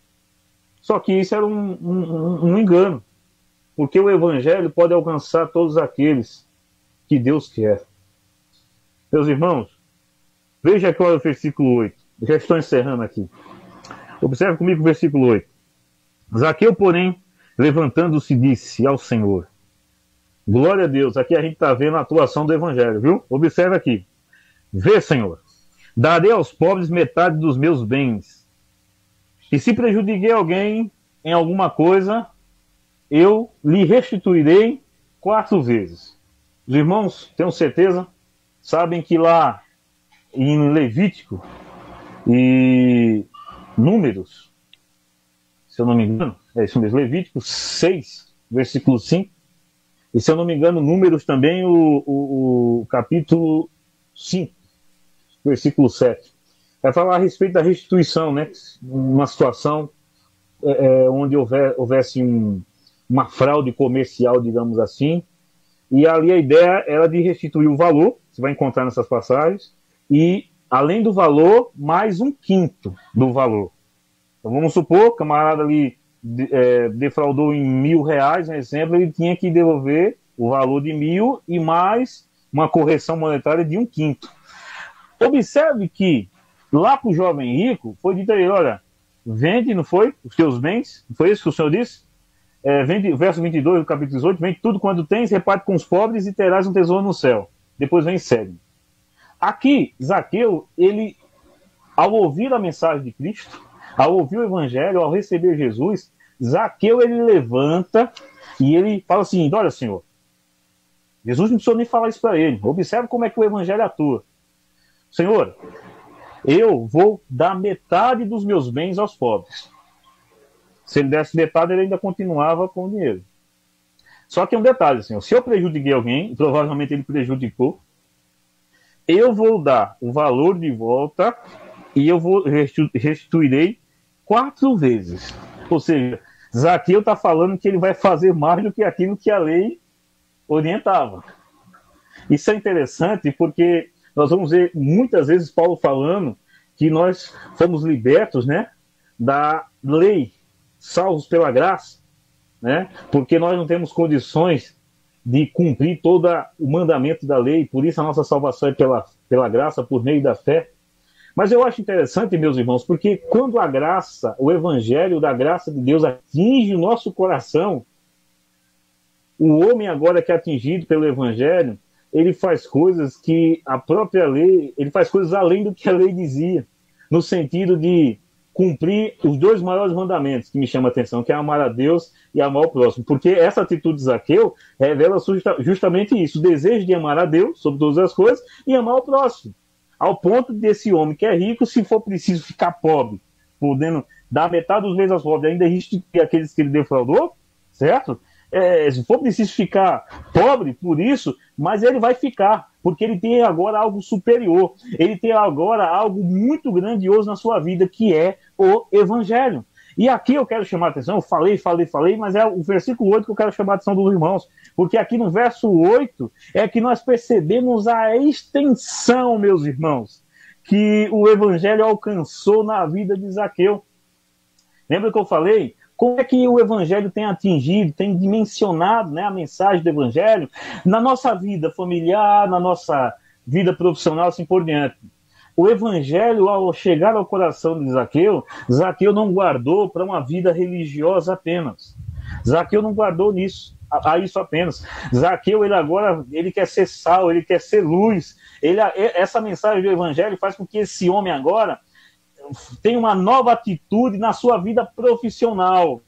Só que isso era um engano. Porque o evangelho pode alcançar todos aqueles que Deus quer. Meus irmãos, veja aqui o versículo 8. Já estou encerrando aqui. Observe comigo o versículo 8. Zaqueu, porém, levantando-se, disse ao Senhor: glória a Deus. Aqui a gente está vendo a atuação do evangelho, viu? Observe aqui. Vê, Senhor, darei aos pobres metade dos meus bens. E se prejudiquei alguém em alguma coisa, eu lhe restituirei 4 vezes. Os irmãos, tenho certeza, sabem que lá em Levítico e Números, se eu não me engano, é isso mesmo, Levítico 6, versículo 5, e se eu não me engano, Números também, o capítulo 5, versículo 7. Vai falar a respeito da restituição, né? Uma situação onde houvesse uma fraude comercial, digamos assim, e ali a ideia era de restituir o valor, você vai encontrar nessas passagens, e além do valor, mais 1/5 do valor. Então vamos supor, o camarada ali defraudou em R$1.000, um exemplo, ele tinha que devolver o valor de 1.000 e mais uma correção monetária de 1/5. Observe que lá para o jovem rico foi dito a ele: olha, vende, não foi, os teus bens, não foi isso que o Senhor disse? Vende, verso 22 do capítulo 18, vende tudo quanto tens, reparte com os pobres e terás um tesouro no céu. Depois vem e segue. Aqui, Zaqueu, ele ao ouvir a mensagem de Cristo, ao ouvir o Evangelho, ao receber Jesus, Zaqueu, ele levanta e ele fala assim: olha, Senhor, Jesus não precisou nem falar isso para ele. Observe como é que o Evangelho atua. Senhor, eu vou dar metade dos meus bens aos pobres. Se ele desse metade, ele ainda continuava com o dinheiro. Só que um detalhe, Senhor, se eu prejudiquei alguém, provavelmente ele prejudicou, eu vou dar o valor de volta e eu vou restituirei 4 vezes. Ou seja, Zaqueu está falando que ele vai fazer mais do que aquilo que a lei orientava. Isso é interessante porque nós vamos ver muitas vezes Paulo falando que nós fomos libertos, né, da lei, salvos pela graça, né, porque nós não temos condições de cumprir todo o mandamento da lei, por isso a nossa salvação é pela graça, por meio da fé. Mas eu acho interessante, meus irmãos, porque quando a graça, o evangelho da graça de Deus atinge o nosso coração, o homem agora que é atingido pelo evangelho, ele faz coisas que a própria lei, ele faz coisas além do que a lei dizia, no sentido de cumprir os 2 maiores mandamentos que me chamam a atenção, que é amar a Deus e amar o próximo. Porque essa atitude de Zaqueu revela justamente isso, o desejo de amar a Deus sobre todas as coisas e amar o próximo. Ao ponto desse homem que é rico, se for preciso ficar pobre, podendo dar metade dos bens aos pobres, ainda restituir aqueles que ele defraudou, certo? Se for preciso ficar pobre por isso, mas ele vai ficar, porque ele tem agora algo superior, ele tem agora algo muito grandioso na sua vida, que é o Evangelho. E aqui eu quero chamar a atenção, eu falei, mas é o versículo 8 que eu quero chamar a atenção dos irmãos, porque aqui no verso 8 é que nós percebemos a extensão, meus irmãos, que o Evangelho alcançou na vida de Zaqueu. Lembra que eu falei? Como é que o Evangelho tem atingido, tem dimensionado, né, a mensagem do Evangelho na nossa vida familiar, na nossa vida profissional, assim por diante. O Evangelho, ao chegar ao coração de Zaqueu, Zaqueu não guardou para uma vida religiosa apenas. Zaqueu não guardou a isso apenas. Zaqueu, ele quer ser sal, ele quer ser luz. Essa mensagem do Evangelho faz com que esse homem agora tem uma nova atitude na sua vida profissional.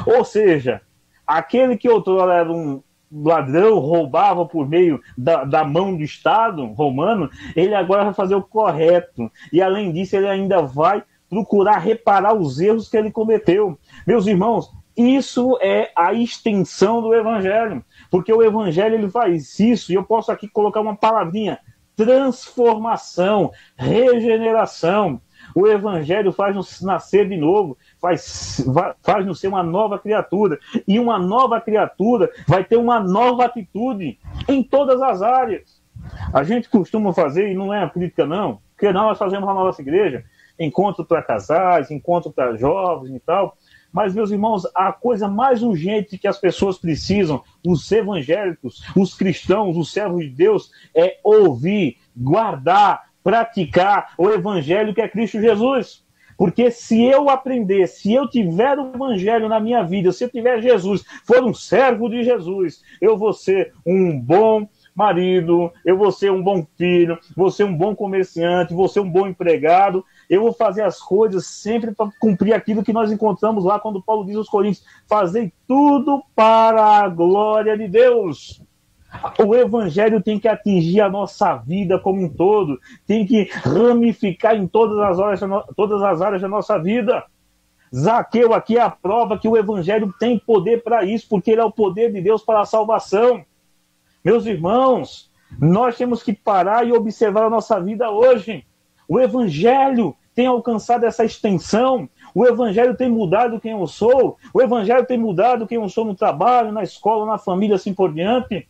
Ou seja, aquele que outrora era um ladrão, roubava por meio da mão do Estado romano, ele agora vai fazer o correto. E além disso, ele ainda vai procurar reparar os erros que ele cometeu. Meus irmãos, isso é a extensão do Evangelho. Porque o Evangelho ele faz isso, e eu posso aqui colocar uma palavrinha: transformação, regeneração. O Evangelho faz-nos nascer de novo, faz-nos ser uma nova criatura. E uma nova criatura vai ter uma nova atitude em todas as áreas. A gente costuma fazer, e não é a crítica não, porque nós fazemos na nossa igreja encontro para casais, encontro para jovens e tal. Mas, meus irmãos, a coisa mais urgente que as pessoas precisam, os evangélicos, os cristãos, os servos de Deus, é ouvir, guardar, praticar o evangelho que é Cristo Jesus. Porque se eu aprender, se eu tiver o evangelho na minha vida, se eu tiver Jesus, for um servo de Jesus, eu vou ser um bom marido, eu vou ser um bom filho, vou ser um bom comerciante, vou ser um bom empregado, eu vou fazer as coisas sempre para cumprir aquilo que nós encontramos lá quando Paulo diz aos Coríntios: fazei tudo para a glória de Deus. O evangelho tem que atingir a nossa vida como um todo, tem que ramificar em todas as áreas da nossa vida. Zaqueu aqui é a prova que o evangelho tem poder para isso, porque ele é o poder de Deus para a salvação. Meus irmãos, nós temos que parar e observar a nossa vida hoje. O evangelho tem alcançado essa extensão. O evangelho tem mudado quem eu sou. O evangelho tem mudado quem eu sou no trabalho, na escola, na família, assim por diante.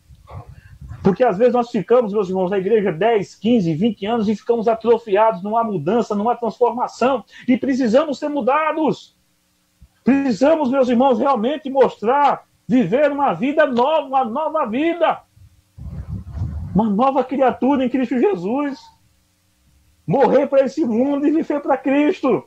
Porque às vezes nós ficamos, meus irmãos, na igreja 10, 15, 20 anos e ficamos atrofiados, não há mudança, não há transformação. E precisamos ser mudados. Precisamos, meus irmãos, realmente mostrar, viver uma vida nova, uma nova vida. Uma nova criatura em Cristo Jesus. Morrer para esse mundo e viver para Cristo.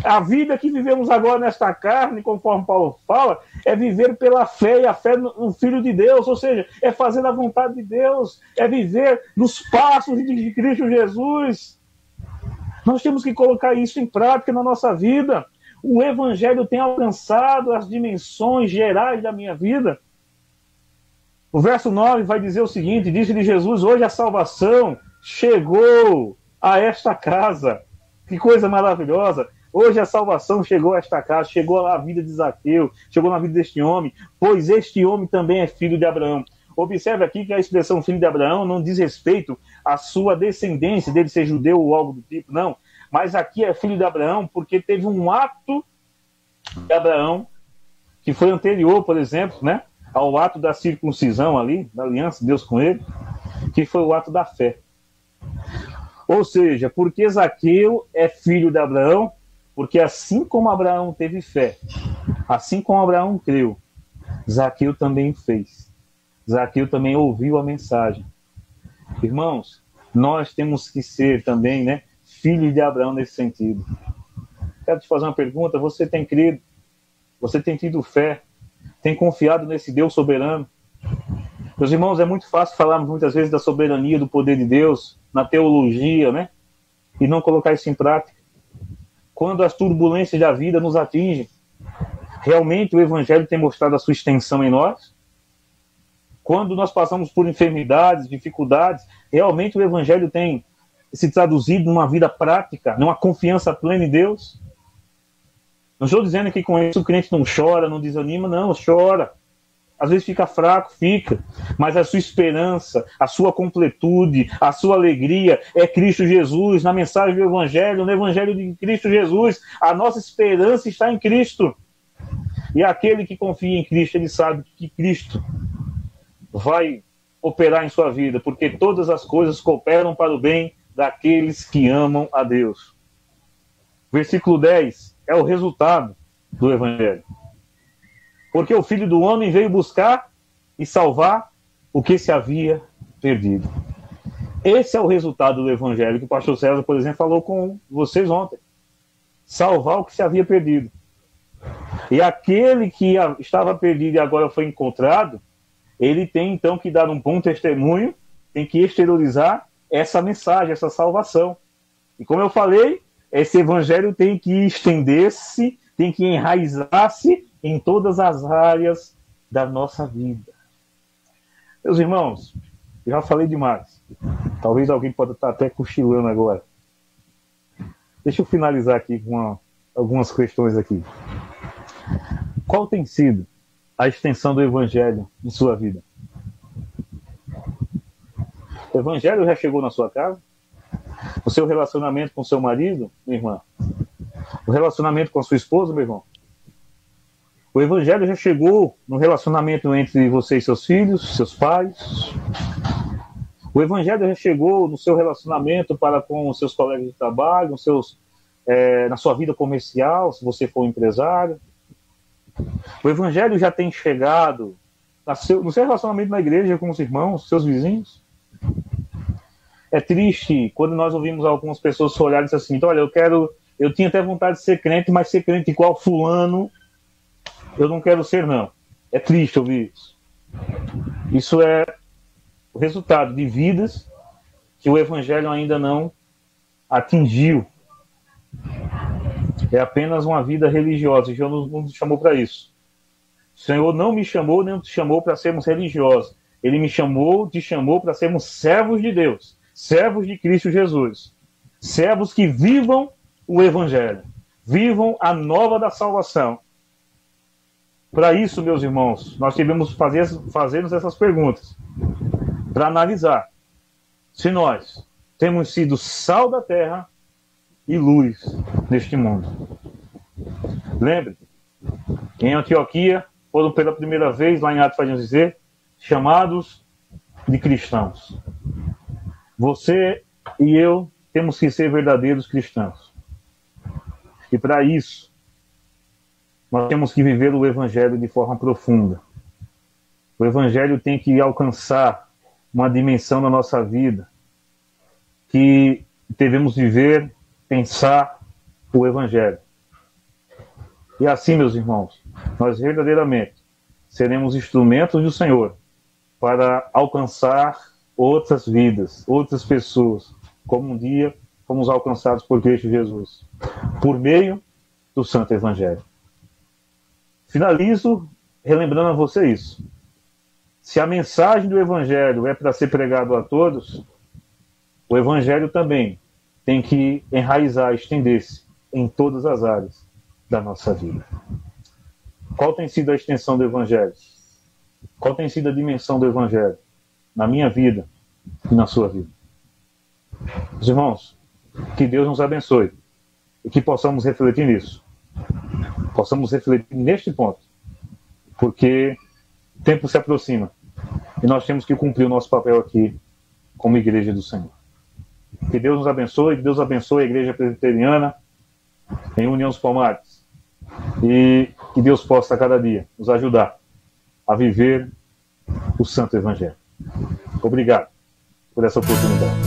A vida que vivemos agora nesta carne, conforme Paulo fala, é viver pela fé, e a fé no Filho de Deus, ou seja, é fazer a vontade de Deus, é viver nos passos de Cristo Jesus. Nós temos que colocar isso em prática na nossa vida. O Evangelho tem alcançado as dimensões gerais da minha vida. O verso 9 vai dizer o seguinte: disse-lhe Jesus, hoje a salvação chegou a esta casa. Que coisa maravilhosa! Hoje a salvação chegou a esta casa, chegou à vida de Zaqueu, chegou na vida deste homem, pois este homem também é filho de Abraão. Observe aqui que a expressão filho de Abraão não diz respeito à sua descendência, dele ser judeu ou algo do tipo, não. Mas aqui é filho de Abraão porque teve um ato de Abraão que foi anterior, por exemplo, né, ao ato da circuncisão ali, da aliança de Deus com ele, que foi o ato da fé. Ou seja, porque Zaqueu é filho de Abraão, porque assim como Abraão teve fé, assim como Abraão creu, Zaqueu também fez. Zaqueu também ouviu a mensagem. Irmãos, nós temos que ser também, né, filhos de Abraão nesse sentido. Quero te fazer uma pergunta: você tem crido? Você tem tido fé? Tem confiado nesse Deus soberano? Meus irmãos, é muito fácil falarmos muitas vezes da soberania, do poder de Deus, na teologia, né? E não colocar isso em prática. Quando as turbulências da vida nos atingem, realmente o Evangelho tem mostrado a sua extensão em nós? Quando nós passamos por enfermidades, dificuldades, realmente o Evangelho tem se traduzido numa vida prática, numa confiança plena em Deus? Não estou dizendo que com isso o crente não chora, não desanima, não, chora. Às vezes fica fraco, fica. Mas a sua esperança, a sua completude, a sua alegria é Cristo Jesus, na mensagem do Evangelho, no Evangelho de Cristo Jesus. A nossa esperança está em Cristo. E aquele que confia em Cristo, ele sabe que Cristo vai operar em sua vida, porque todas as coisas cooperam para o bem daqueles que amam a Deus. Versículo 10 é o resultado do Evangelho. Porque o Filho do Homem veio buscar e salvar o que se havia perdido. Esse é o resultado do Evangelho que o pastor César, por exemplo, falou com vocês ontem. Salvar o que se havia perdido. E aquele que estava perdido e agora foi encontrado, ele tem então que dar um bom testemunho, tem que exteriorizar essa mensagem, essa salvação. E como eu falei, esse Evangelho tem que estender-se, tem que enraizar-se em todas as áreas da nossa vida. Meus irmãos, já falei demais. Talvez alguém possa estar até cochilando agora. Deixa eu finalizar aqui com algumas questões aqui. Qual tem sido a extensão do Evangelho em sua vida? O Evangelho já chegou na sua casa? O seu relacionamento com seu marido, minha irmã? O relacionamento com a sua esposa, meu irmão? O Evangelho já chegou no relacionamento entre você e seus filhos, seus pais? O Evangelho já chegou no seu relacionamento para com os seus colegas de trabalho, na sua vida comercial, se você for um empresário? O Evangelho já tem chegado no seu relacionamento na igreja com os irmãos, seus vizinhos? É triste quando nós ouvimos algumas pessoas olharem e dizer assim: olha, eu tinha até vontade de ser crente, mas ser crente igual fulano, eu não quero ser, não. É triste ouvir isso. Isso é o resultado de vidas que o Evangelho ainda não atingiu. É apenas uma vida religiosa. O Senhor não nos chamou para isso. O Senhor não me chamou, nem te chamou para sermos religiosos. Ele me chamou, te chamou para sermos servos de Deus, servos de Cristo Jesus, servos que vivam o Evangelho, vivam a nova da salvação. Para isso, meus irmãos, nós devemos fazer-nos essas perguntas, para analisar se nós temos sido sal da terra e luz neste mundo. Lembre, em Antioquia, foram pela primeira vez, lá em Atos vai nos dizer, chamados de cristãos. Você e eu temos que ser verdadeiros cristãos. E para isso, nós temos que viver o Evangelho de forma profunda. O Evangelho tem que alcançar uma dimensão na nossa vida que devemos viver, pensar o Evangelho. E assim, meus irmãos, nós verdadeiramente seremos instrumentos do Senhor para alcançar outras vidas, outras pessoas, como um dia fomos alcançados por Cristo Jesus, por meio do Santo Evangelho. Finalizo relembrando a você isso. Se a mensagem do Evangelho é para ser pregado a todos, o Evangelho também tem que enraizar, estender-se em todas as áreas da nossa vida. Qual tem sido a extensão do Evangelho? Qual tem sido a dimensão do Evangelho na minha vida e na sua vida? Os irmãos, que Deus nos abençoe e que possamos refletir nisso. Possamos refletir neste ponto, porque o tempo se aproxima e nós temos que cumprir o nosso papel aqui como igreja do Senhor. Que Deus nos abençoe, que Deus abençoe a Igreja Presbiteriana em União dos Palmares e que Deus possa a cada dia nos ajudar a viver o Santo Evangelho. Obrigado por essa oportunidade.